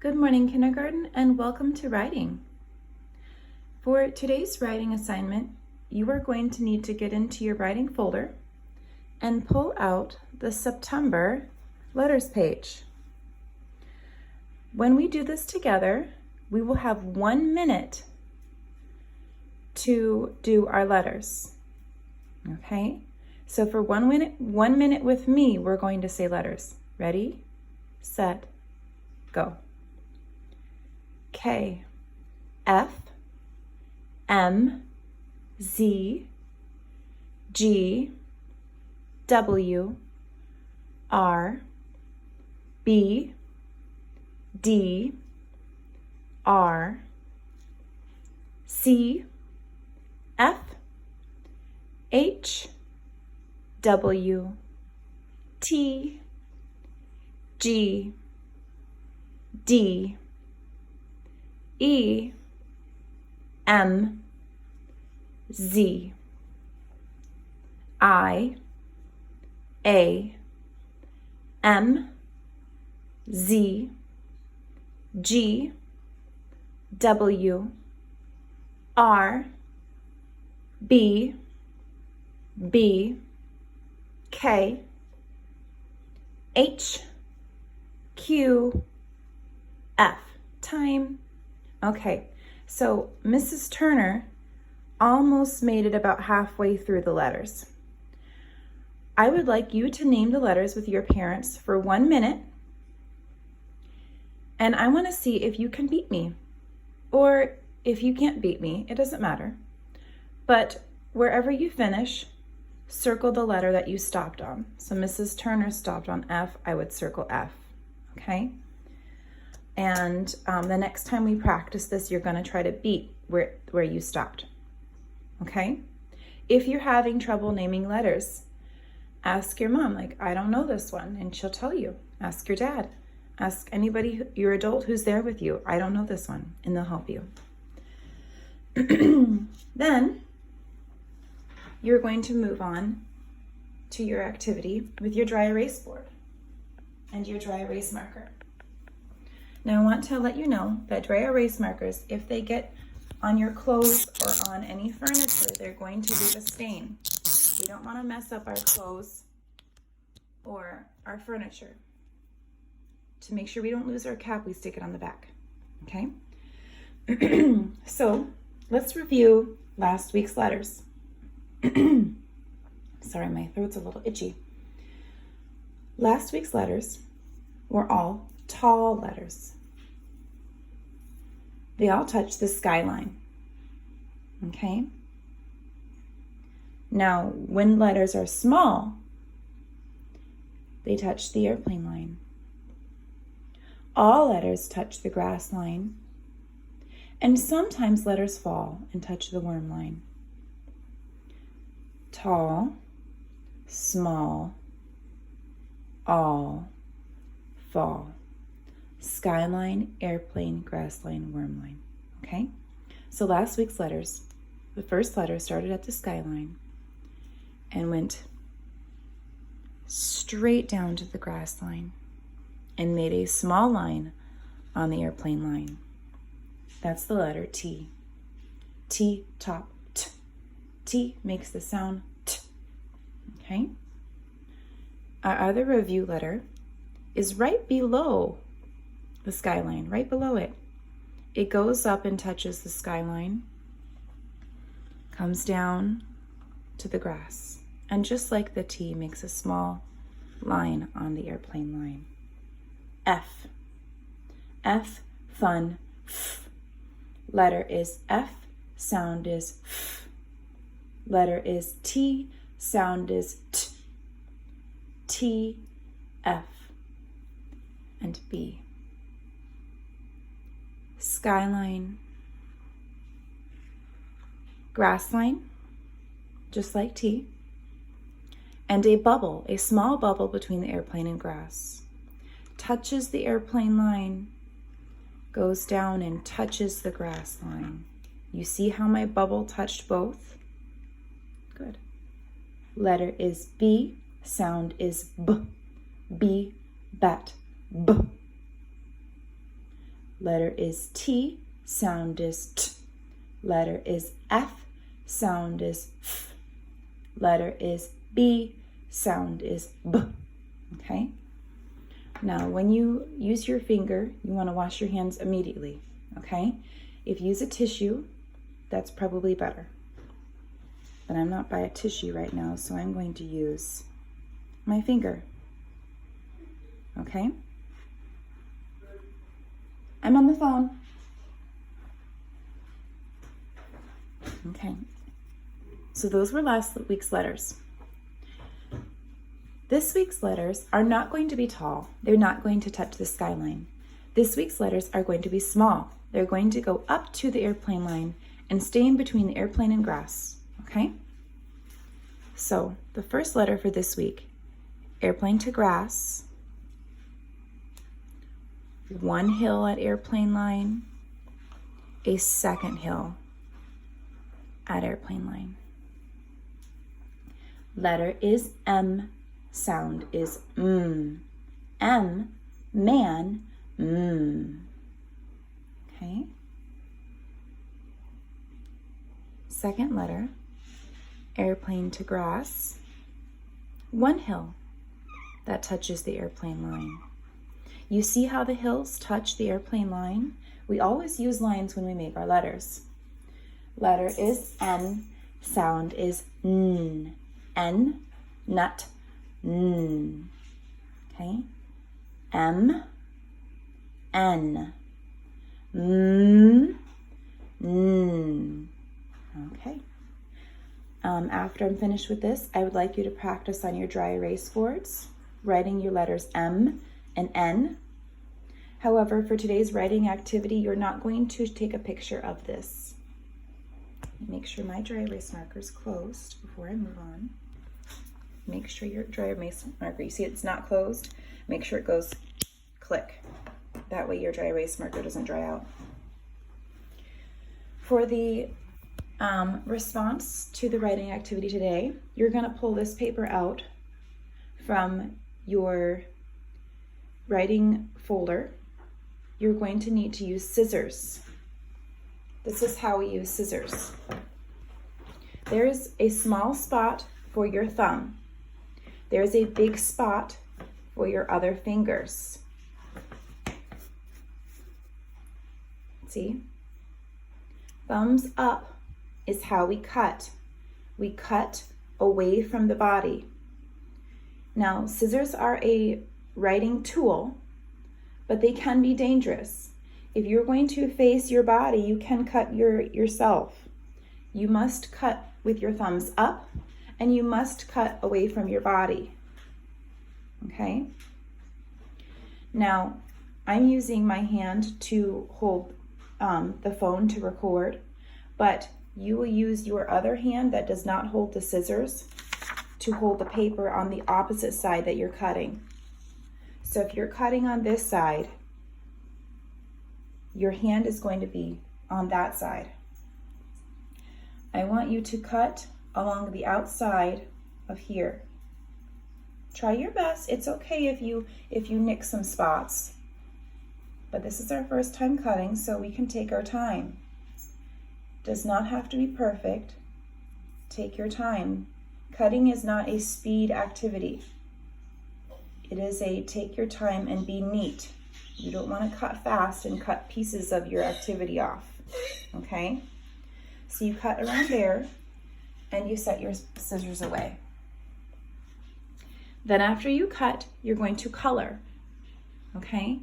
Good morning, kindergarten, and welcome to writing. For today's writing assignment, you are going to need to get into your writing folder and pull out the September letters page. When we do this together, we will have 1 minute to do our letters. Okay? So for 1 minute with me, we're going to say letters. Ready, set, go. K, F, M, Z, G, W, R, B, D, R, C, F, H, W, T, G, D, E, M, Z, I, A, M, Z, G, W, R, B, B, K, H, Q, F. Time. Okay, so Mrs. Turner almost made it about halfway through the letters. I would like you to name the letters with your parents for 1 minute, and I want to see if you can beat me. Or if you can't beat me, it doesn't matter. But wherever you finish, circle the letter that you stopped on. So Mrs. Turner stopped on F, I would circle F, okay? And the next time we practice this, you're going to try to beat where you stopped, okay? If you're having trouble naming letters, ask your mom, like, I don't know this one, and she'll tell you. Ask your dad. Ask anybody, your adult who's there with you, I don't know this one, and they'll help you. Then you're going to move on to your activity with your dry erase board and your dry erase marker. Now I want to let you know that dry erase markers, if they get on your clothes or on any furniture, they're going to leave a stain. We don't want to mess up our clothes or our furniture. To make sure we don't lose our cap, we stick it on the back, okay? So let's review last week's letters. Sorry, my throat's a little itchy. Last week's letters were all tall letters. They all touch the skyline, okay? Now, when letters are small, they touch the airplane line. All letters touch the grass line, and sometimes letters fall and touch the worm line. Tall, small, all, fall. Skyline, airplane, grass line, worm line. Okay? So last week's letters, the first letter started at the skyline and went straight down to the grass line and made a small line on the airplane line. That's the letter T. T, top, T. T makes the sound T. Okay? Our other review letter is right below the skyline, right below it. It goes up and touches the skyline, comes down to the grass, and just like the T, makes a small line on the airplane line. F. F, fun, F. Letter is F, sound is F. Letter is T, sound is T. T, F, and B. Skyline, grass line, just like T, and a bubble, a small bubble between the airplane and grass. Touches the airplane line, goes down and touches the grass line. You see how my bubble touched both? Good. Letter is B, sound is B. B, bat, B. letter is T, sound is T. Letter is F, sound is F. Letter is B, sound is B. Okay? Now, when you use your finger, you want to wash your hands immediately. Okay? If you use a tissue, that's probably better. But I'm not by a tissue right now, so I'm going to use my finger. Okay? I'm on the phone. Okay. So those were last week's letters. This week's letters are not going to be tall. They're not going to touch the skyline. This week's letters are going to be small. They're going to go up to the airplane line and stay in between the airplane and grass. Okay? So the first letter for this week, airplane to grass, one hill at airplane line, a second hill at airplane line. Letter is M, sound is M, man, Okay. Second letter, airplane to grass, one hill that touches the airplane line. You see how the hills touch the airplane line? We always use lines when we make our letters. Letter is N, sound is N. N, nut, N. Okay? M, N. M, N. Okay. After I'm finished with this, I would like you to practice on your dry erase boards, writing your letters M and N. However, for today's writing activity, you're not going to take a picture of this. Make sure my dry erase marker is closed before I move on. Make sure your dry erase marker, you see it's not closed, make sure it goes click. That way your dry erase marker doesn't dry out. For the response to the writing activity today, you're going to pull this paper out from your writing folder. You're going to need to use scissors. This is how we use scissors. There's a small spot for your thumb. There's a big spot for your other fingers. See? Thumbs up is how we cut. We cut away from the body. Now, scissors are a writing tool, but they can be dangerous. If you're going to face your body, you can cut yourself. You must cut with your thumbs up, and you must cut away from your body. Okay? Now, I'm using my hand to hold the phone to record, but you will use your other hand that does not hold the scissors to hold the paper on the opposite side that you're cutting. So if you're cutting on this side, your hand is going to be on that side. I want you to cut along the outside of here. Try your best. It's okay if you nick some spots. But this is our first time cutting, so we can take our time. Does not have to be perfect. Take your time. Cutting is not a speed activity. It is a take your time and be neat. You don't want to cut fast and cut pieces of your activity off, okay? So you cut around there and you set your scissors away. Then after you cut, you're going to color, okay?